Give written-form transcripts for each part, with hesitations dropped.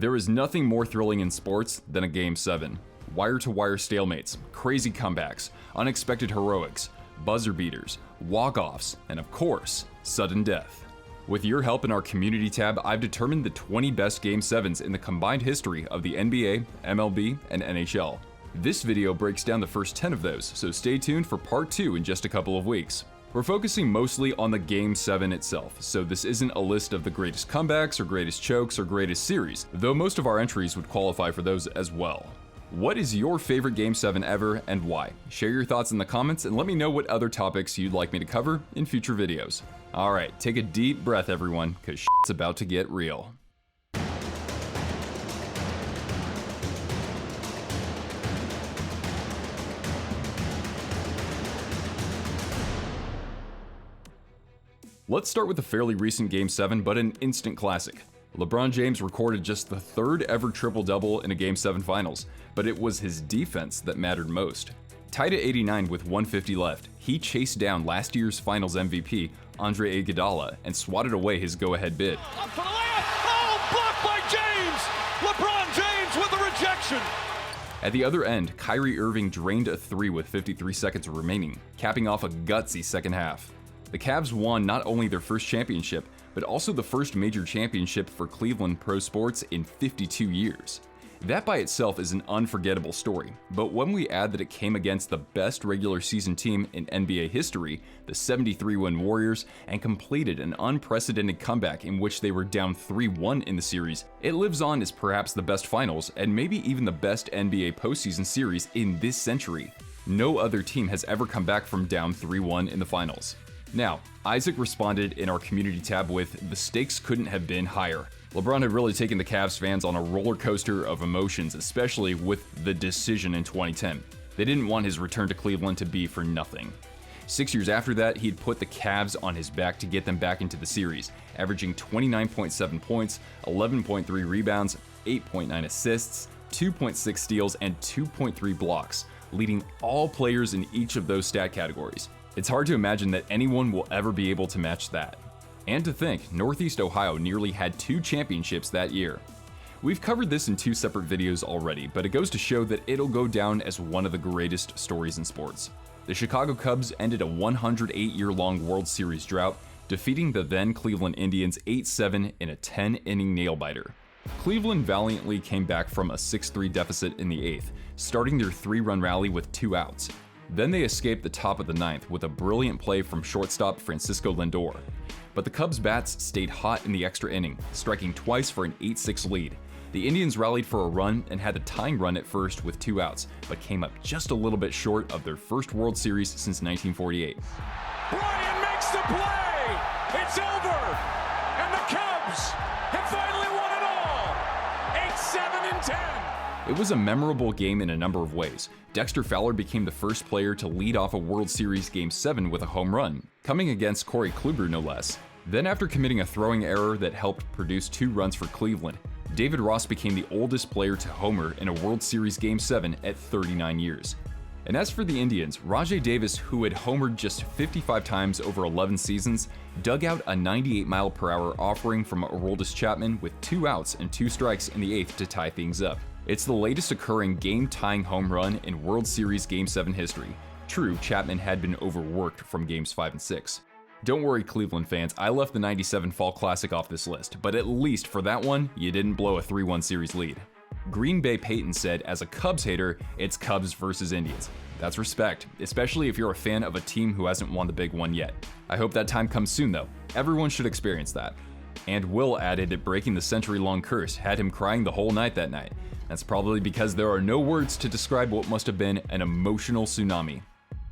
There is nothing more thrilling in sports than a Game 7. Wire-to-wire stalemates, crazy comebacks, unexpected heroics, buzzer beaters, walk-offs, and of course, sudden death. With your help in our community tab, I've determined the 20 best Game 7s in the combined history of the NBA, MLB, and NHL. This video breaks down the first 10 of those, so stay tuned for part 2 in just a couple of weeks. We're focusing mostly on the Game 7 itself, so this isn't a list of the greatest comebacks or greatest chokes or greatest series, though most of our entries would qualify for those as well. What is your favorite Game 7 ever and why? Share your thoughts in the comments and let me know what other topics you'd like me to cover in future videos. Alright, take a deep breath everyone, cause shit's about to get real. Let's start with a fairly recent Game 7, but an instant classic. LeBron James recorded just the third ever triple-double in a Game 7 finals, but it was his defense that mattered most. Tied at 89 with 150 left, he chased down last year's finals MVP, Andre Iguodala, and swatted away his go-ahead bid. Up for the layup! Oh, blocked by James! LeBron James with the rejection! At the other end, Kyrie Irving drained a three with 53 seconds remaining, capping off a gutsy second half. The Cavs won not only their first championship, but also the first major championship for Cleveland pro sports in 52 years. That by itself is an unforgettable story, but when we add that it came against the best regular season team in NBA history, the 73-win Warriors, and completed an unprecedented comeback in which they were down 3-1 in the series, it lives on as perhaps the best finals and maybe even the best NBA postseason series in this century. No other team has ever come back from down 3-1 in the finals. Now, Isaac responded in our community tab with, "The stakes couldn't have been higher." LeBron had really taken the Cavs fans on a roller coaster of emotions, especially with the decision in 2010. They didn't want his return to Cleveland to be for nothing. 6 years after that, he'd put the Cavs on his back to get them back into the series, averaging 29.7 points, 11.3 rebounds, 8.9 assists, 2.6 steals, and 2.3 blocks, leading all players in each of those stat categories. It's hard to imagine that anyone will ever be able to match that. And to think, Northeast Ohio nearly had 2 championships that year. We've covered this in 2 separate videos already, but it goes to show that it'll go down as one of the greatest stories in sports. The Chicago Cubs ended a 108-year-long World Series drought, defeating the then Cleveland Indians 8-7 in a 10-inning nail-biter. Cleveland valiantly came back from a 6-3 deficit in the 8th, starting their 3-run rally with 2 outs. Then they escaped the top of the 9th with a brilliant play from shortstop Francisco Lindor. But the Cubs' bats stayed hot in the extra inning, striking twice for an 8-6 lead. The Indians rallied for a run and had a tying run at first with 2 outs, but came up just a little bit short of their first World Series since 1948. Bryant makes the play! It's over! And the Cubs have finally won it all! 8-7-10! It was a memorable game in a number of ways. Dexter Fowler became the first player to lead off a World Series Game 7 with a home run, coming against Corey Kluber no less. Then after committing a throwing error that helped produce 2 runs for Cleveland, David Ross became the oldest player to homer in a World Series Game 7 at 39 years. And as for the Indians, Rajai Davis, who had homered just 55 times over 11 seasons, dug out a 98-mile-per-hour offering from Aroldis Chapman with 2 outs and 2 strikes in the 8th to tie things up. It's the latest occurring game-tying home run in World Series Game 7 history. True, Chapman had been overworked from Games 5 and 6. Don't worry, Cleveland fans, I left the 97 Fall Classic off this list, but at least for that one, you didn't blow a 3-1 series lead. Green Bay Peyton said, as a Cubs hater, it's Cubs versus Indians. That's respect, especially if you're a fan of a team who hasn't won the big one yet. I hope that time comes soon though. Everyone should experience that. And Will added that breaking the century-long curse had him crying the whole night that night. That's probably because there are no words to describe what must have been an emotional tsunami.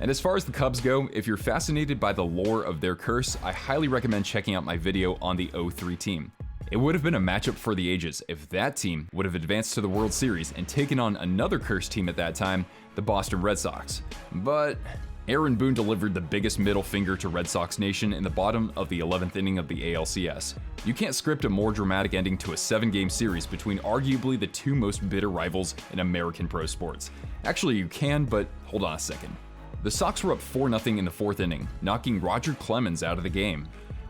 And as far as the Cubs go, if you're fascinated by the lore of their curse, I highly recommend checking out my video on the 03 team. It would have been a matchup for the ages if that team would have advanced to the World Series and taken on another cursed team at that time, the Boston Red Sox. But Aaron Boone delivered the biggest middle finger to Red Sox Nation in the bottom of the 11th inning of the ALCS. You can't script a more dramatic ending to a 7-game series between arguably the 2 most bitter rivals in American pro sports. Actually, you can, but hold on a second. The Sox were up 4-0 in the 4th inning, knocking Roger Clemens out of the game.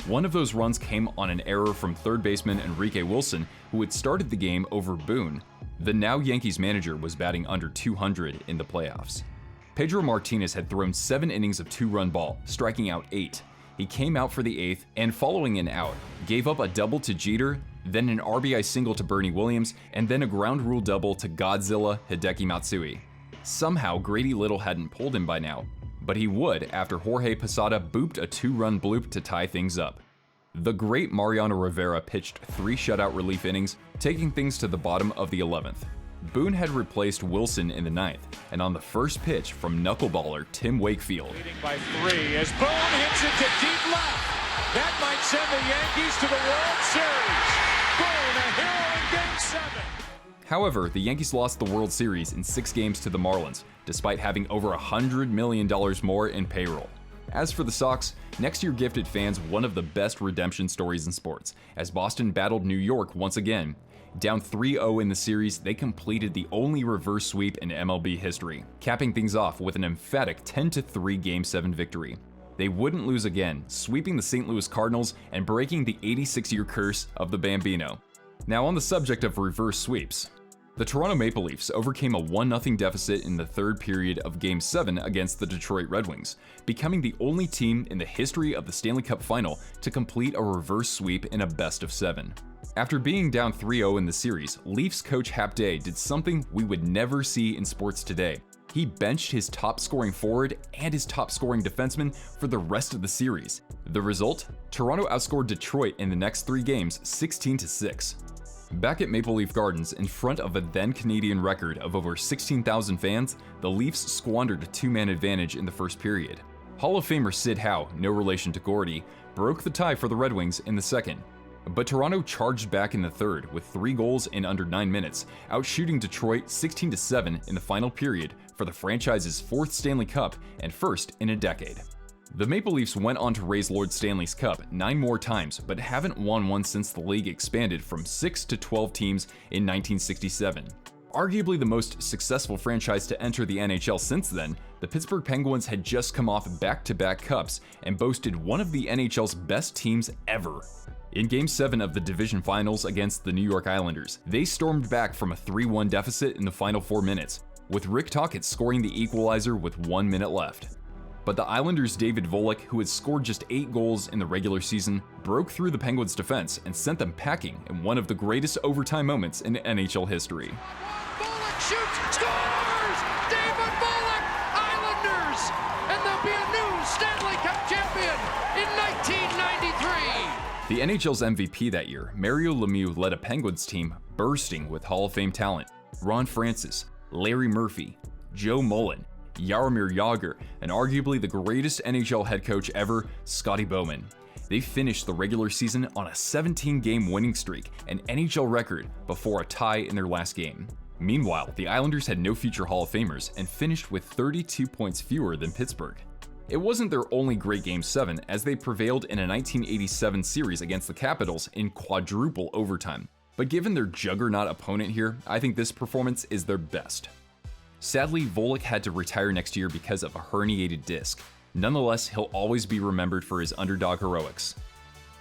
One of those runs came on an error from third baseman Enrique Wilson, who had started the game over Boone. The now Yankees manager was batting under 200 in the playoffs. Pedro Martinez had thrown 7 innings of 2-run ball, striking out 8. He came out for the 8th, and following an out, gave up a double to Jeter, then an RBI single to Bernie Williams, and then a ground rule double to Godzilla Hideki Matsui. Somehow Grady Little hadn't pulled him by now, but he would after Jorge Posada booped a 2-run bloop to tie things up. The great Mariano Rivera pitched 3 shutout relief innings, taking things to the bottom of the 11th. Boone had replaced Wilson in the 9th, and on the first pitch from knuckleballer Tim Wakefield. Leading by 3 as Boone hits it to deep left. That might send the Yankees to the World Series. Boone, a hero in Game 7. However, the Yankees lost the World Series in 6 games to the Marlins, despite having over $100 million more in payroll. As for the Sox, next year gifted fans one of the best redemption stories in sports, as Boston battled New York once again. Down 3-0 in the series, they completed the only reverse sweep in MLB history, capping things off with an emphatic 10-3 Game 7 victory. They wouldn't lose again, sweeping the St. Louis Cardinals and breaking the 86-year curse of the Bambino. Now on the subject of reverse sweeps, the Toronto Maple Leafs overcame a 1-0 deficit in the third period of Game 7 against the Detroit Red Wings, becoming the only team in the history of the Stanley Cup Final to complete a reverse sweep in a best-of-7. After being down 3-0 in the series, Leafs coach Hap Day did something we would never see in sports today. He benched his top-scoring forward and his top-scoring defenseman for the rest of the series. The result? Toronto outscored Detroit in the next 3 games 16-6. Back at Maple Leaf Gardens, in front of a then-Canadian record of over 16,000 fans, the Leafs squandered a 2-man advantage in the first period. Hall of Famer Sid Howe, no relation to Gordy, broke the tie for the Red Wings in the second. But Toronto charged back in the third with 3 goals in under 9 minutes, outshooting Detroit 16-7 in the final period for the franchise's 4th Stanley Cup and first in a decade. The Maple Leafs went on to raise Lord Stanley's Cup 9 more times, but haven't won one since the league expanded from 6 to 12 teams in 1967. Arguably the most successful franchise to enter the NHL since then, the Pittsburgh Penguins had just come off back-to-back cups and boasted one of the NHL's best teams ever. In Game 7 of the division finals against the New York Islanders, they stormed back from a 3-1 deficit in the final 4 minutes, with Rick Tocchet scoring the equalizer with 1 minute left. But the Islanders' David Volek, who had scored just 8 goals in the regular season, broke through the Penguins' defense and sent them packing in one of the greatest overtime moments in NHL history. Volek shoots, scores! David Volek, Islanders! And they'll be a new Stanley Cup champion in 1993! The NHL's MVP that year, Mario Lemieux, led a Penguins team bursting with Hall of Fame talent. Ron Francis, Larry Murphy, Joe Mullen, Jaromir Jagr, and arguably the greatest NHL head coach ever, Scotty Bowman. They finished the regular season on a 17-game winning streak, an NHL record, before a tie in their last game. Meanwhile, the Islanders had no future Hall of Famers and finished with 32 points fewer than Pittsburgh. It wasn't their only great Game 7, as they prevailed in a 1987 series against the Capitals in quadruple overtime. But given their juggernaut opponent here, I think this performance is their best. Sadly, Volek had to retire next year because of a herniated disc. Nonetheless, he'll always be remembered for his underdog heroics.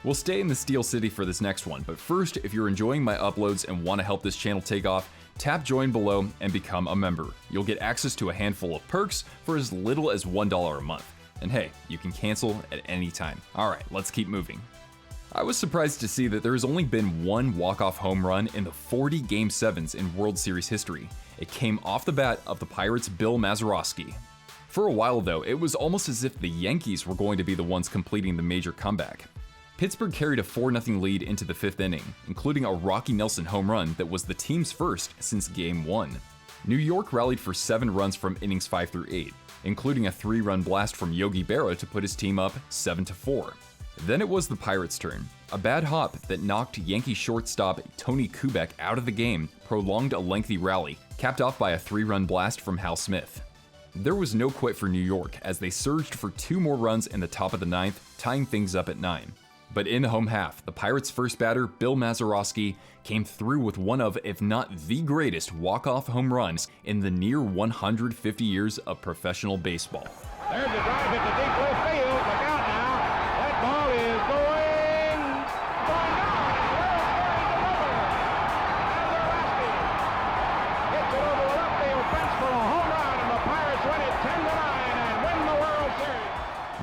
We'll stay in the Steel City for this next one, but first, if you're enjoying my uploads and want to help this channel take off, tap join below and become a member. You'll get access to a handful of perks for as little as $1 a month. And hey, you can cancel at any time. Alright, let's keep moving. I was surprised to see that there has only been one walk-off home run in the 40 Game 7s in World Series history. It came off the bat of the Pirates' Bill Mazeroski. For a while though, it was almost as if the Yankees were going to be the ones completing the major comeback. Pittsburgh carried a 4-0 lead into the 5th inning, including a Rocky Nelson home run that was the team's first since Game 1. New York rallied for 7 runs from innings 5 through 8, including a 3-run blast from Yogi Berra to put his team up 7-4. Then it was the Pirates' turn. A bad hop that knocked Yankee shortstop Tony Kubek out of the game prolonged a lengthy rally, capped off by a 3-run blast from Hal Smith. There was no quit for New York as they surged for 2 more runs in the top of the 9th, tying things up at 9. But in the home half, the Pirates' first batter, Bill Mazeroski, came through with one of, if not the greatest, walk-off home runs in the near 150 years of professional baseball. There's a drive into deep left field. Look out now. That ball is going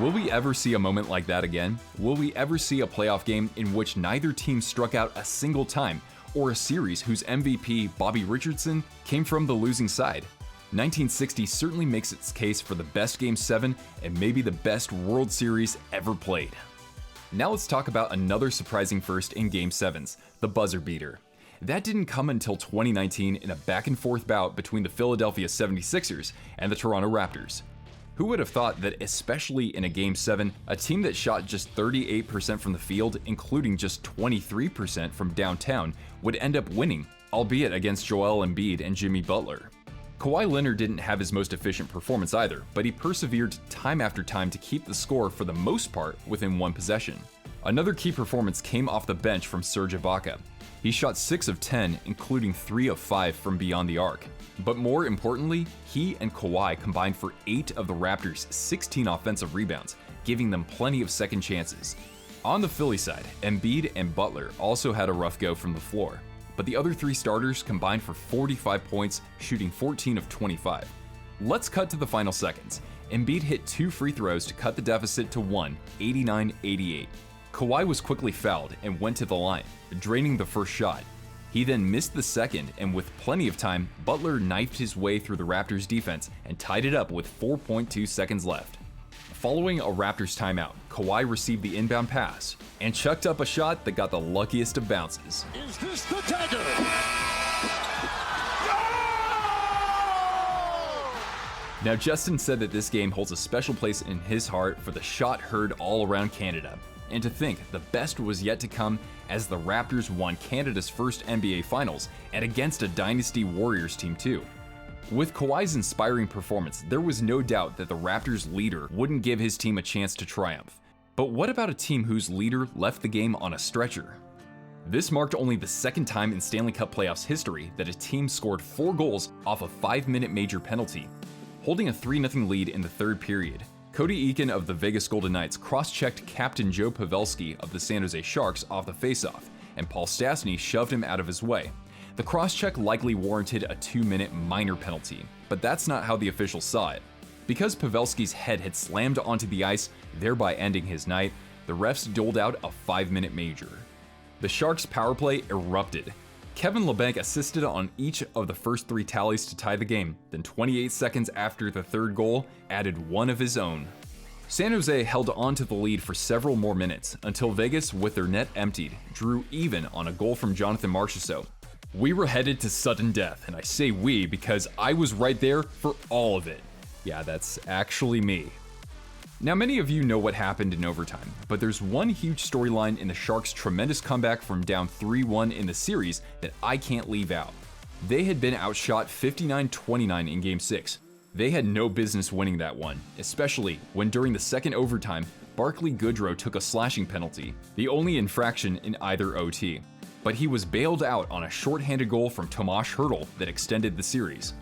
Will we ever see a moment like that again? Will we ever see a playoff game in which neither team struck out a single time, or a series whose MVP, Bobby Richardson, came from the losing side? 1960 certainly makes its case for the best Game 7 and maybe the best World Series ever played. Now let's talk about another surprising first in Game 7s, the buzzer beater. That didn't come until 2019 in a back-and-forth bout between the Philadelphia 76ers and the Toronto Raptors. Who would have thought that, especially in a Game 7, a team that shot just 38% from the field, including just 23% from downtown, would end up winning, albeit against Joel Embiid and Jimmy Butler? Kawhi Leonard didn't have his most efficient performance either, but he persevered time after time to keep the score for the most part within one possession. Another key performance came off the bench from Serge Ibaka. He shot 6 of 10, including 3 of 5 from beyond the arc. But more importantly, he and Kawhi combined for 8 of the Raptors' 16 offensive rebounds, giving them plenty of second chances. On the Philly side, Embiid and Butler also had a rough go from the floor, but the other 3 starters combined for 45 points, shooting 14 of 25. Let's cut to the final seconds. Embiid hit 2 free throws to cut the deficit to 1, 89-88. Kawhi was quickly fouled and went to the line, draining the first shot. He then missed the second, and with plenty of time, Butler knifed his way through the Raptors' defense and tied it up with 4.2 seconds left. Following a Raptors timeout, Kawhi received the inbound pass and chucked up a shot that got the luckiest of bounces. Is this the dagger? Now, Justin said that this game holds a special place in his heart for the shot heard all around Canada. And to think, the best was yet to come as the Raptors won Canada's first NBA Finals and against a Dynasty Warriors team too. With Kawhi's inspiring performance, there was no doubt that the Raptors' leader wouldn't give his team a chance to triumph. But what about a team whose leader left the game on a stretcher? This marked only the second time in Stanley Cup playoffs history that a team scored 4 goals off a 5-minute major penalty, holding a 3-0 lead in the third period. Cody Eakin of the Vegas Golden Knights cross-checked captain Joe Pavelski of the San Jose Sharks off the faceoff, and Paul Stastny shoved him out of his way. The cross-check likely warranted a 2-minute minor penalty, but that's not how the officials saw it. Because Pavelski's head had slammed onto the ice, thereby ending his night, the refs doled out a 5-minute major. The Sharks' power play erupted. Kevin Labanc assisted on each of the first 3 tallies to tie the game, then 28 seconds after the third goal, added one of his own. San Jose held on to the lead for several more minutes, until Vegas, with their net emptied, drew even on a goal from Jonathan Marchessault. We were headed to sudden death, and I say we because I was right there for all of it. Yeah, that's actually me. Now, many of you know what happened in overtime, but there's one huge storyline in the Sharks' tremendous comeback from down 3-1 in the series that I can't leave out. They had been outshot 59-29 in Game 6. They had no business winning that one, especially when during the second overtime, Barclay Goodrow took a slashing penalty, the only infraction in either OT. But he was bailed out on a shorthanded goal from Tomas Hertl that extended the series.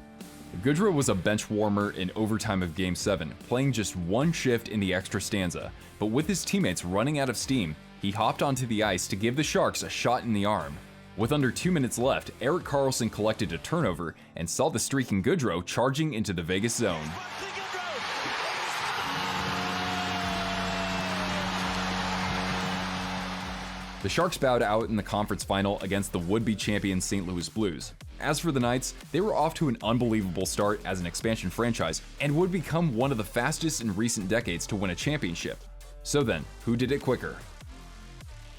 Goodrow was a bench warmer in overtime of Game 7, playing just one shift in the extra stanza, but with his teammates running out of steam, he hopped onto the ice to give the Sharks a shot in the arm. With under 2 minutes left, Erik Karlsson collected a turnover and saw the streaking Goodrow charging into the Vegas zone. The Sharks bowed out in the conference final against the would-be champion St. Louis Blues. As for the Knights, they were off to an unbelievable start as an expansion franchise and would become one of the fastest in recent decades to win a championship. So then, who did it quicker?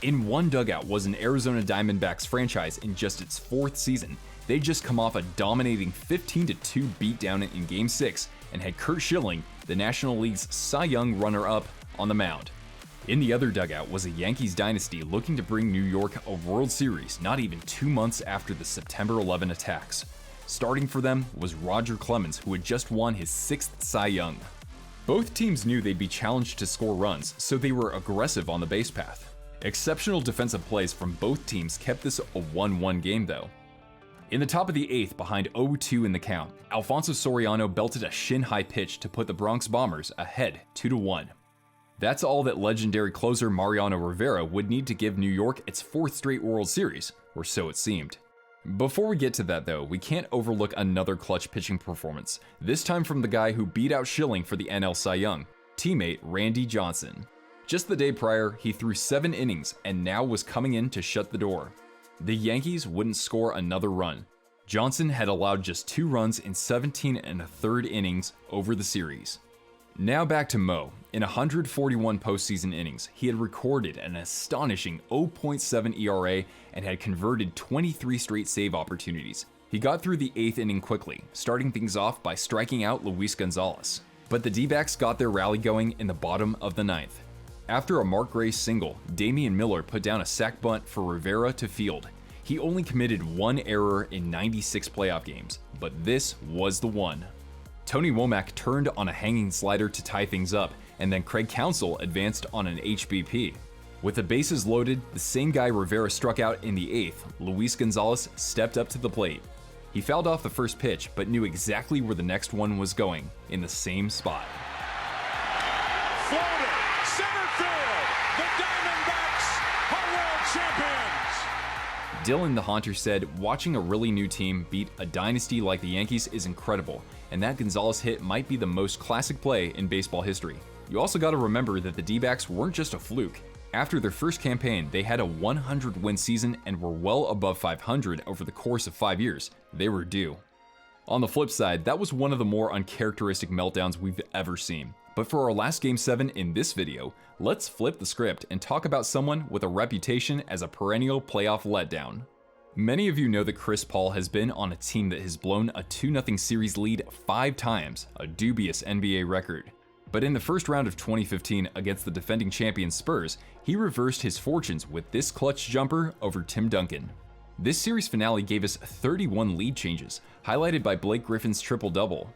In one dugout was an Arizona Diamondbacks franchise in just its 4th season. They'd just come off a dominating 15-2 beatdown in Game 6 and had Curt Schilling, the National League's Cy Young runner-up, on the mound. In the other dugout was a Yankees dynasty looking to bring New York a World Series not even 2 months after the September 11 attacks. Starting for them was Roger Clemens, who had just won his 6th Cy Young. Both teams knew they'd be challenged to score runs, so they were aggressive on the base path. Exceptional defensive plays from both teams kept this a 1-1 game though. In the top of the 8th, behind 0-2 in the count, Alfonso Soriano belted a shin-high pitch to put the Bronx Bombers ahead 2-1. That's all that legendary closer Mariano Rivera would need to give New York its 4th straight World Series, or so it seemed. Before we get to that though, we can't overlook another clutch pitching performance, this time from the guy who beat out Schilling for the NL Cy Young. teammate Randy Johnson. Just the day prior, he threw 7 innings and now was coming in to shut the door. The Yankees wouldn't score another run. Johnson had allowed just 2 runs in 17 1/3 innings over the series. Now back to Mo. In 141 postseason innings, he had recorded an astonishing 0.7 ERA and had converted 23 straight save opportunities. He got through the 8th inning quickly, starting things off by striking out Luis Gonzalez. But the D-backs got their rally going in the bottom of the 9th. After a Mark Gray single, Damian Miller put down a sac bunt for Rivera to field. He only committed 1 error in 96 playoff games, but this was the one. Tony Womack turned on a hanging slider to tie things up, and then Craig Counsell advanced on an HBP. With the bases loaded, the same guy Rivera struck out in the 8th, Luis Gonzalez, stepped up to the plate. He fouled off the first pitch, but knew exactly where the next one was going, in the same spot. Floater, center field. The Diamondbacks are world champions. Dylan the Haunter said, watching a really new team beat a dynasty like the Yankees is incredible, and that Gonzalez hit might be the most classic play in baseball history. You also gotta remember that the D-backs weren't just a fluke. After their first campaign, they had a 100-win season and were well above 500 over the course of 5 years. They were due. On the flip side, that was one of the more uncharacteristic meltdowns we've ever seen. But for our last Game 7 in this video, let's flip the script and talk about someone with a reputation as a perennial playoff letdown. Many of you know that Chris Paul has been on a team that has blown a 2-0 series lead 5 times, a dubious NBA record. But in the first round of 2015 against the defending champion Spurs, he reversed his fortunes with this clutch jumper over Tim Duncan. This series finale gave us 31 lead changes, highlighted by Blake Griffin's triple-double.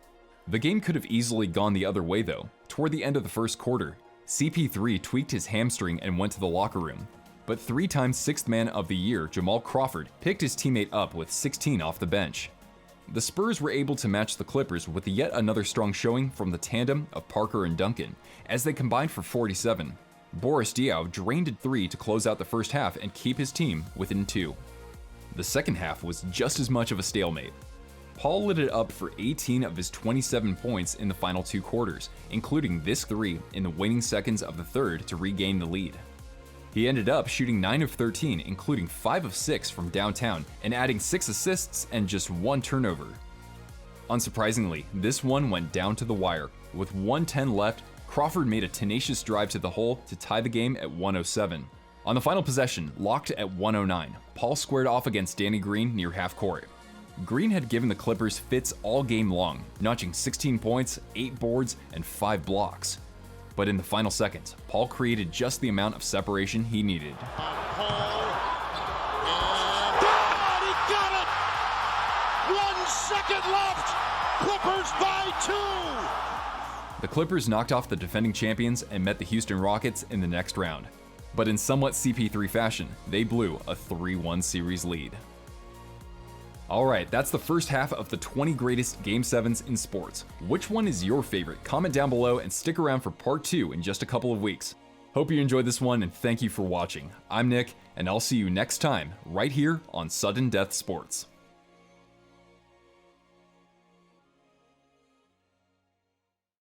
The game could have easily gone the other way though. Toward the end of the first quarter, CP3 tweaked his hamstring and went to the locker room. But 3-time 6th man of the year Jamal Crawford picked his teammate up with 16 off the bench. The Spurs were able to match the Clippers with yet another strong showing from the tandem of Parker and Duncan, as they combined for 47. Boris Diaw drained a 3 to close out the first half and keep his team within 2. The second half was just as much of a stalemate. Paul lit it up for 18 of his 27 points in the final 2 quarters, including this 3 in the waning seconds of the third to regain the lead. He ended up shooting 9 of 13, including 5 of 6 from downtown, and adding 6 assists and just 1 turnover. Unsurprisingly, this one went down to the wire. With 1:10 left, Crawford made a tenacious drive to the hole to tie the game at 107. On the final possession, locked at 109, Paul squared off against Danny Green near half court. Green had given the Clippers fits all game long, notching 16 points, 8 boards, and 5 blocks. But in the final seconds, Paul created just the amount of separation he needed. Paul. And he got it! 1 second left! Clippers by 2! The Clippers knocked off the defending champions and met the Houston Rockets in the next round. But in somewhat CP3 fashion, they blew a 3-1 series lead. Alright, that's the first half of the 20 greatest Game 7s in sports. Which one is your favorite? Comment down below and stick around for part 2 in just a couple of weeks. Hope you enjoyed this one and thank you for watching. I'm Nick, and I'll see you next time, right here on Sudden Death Sports.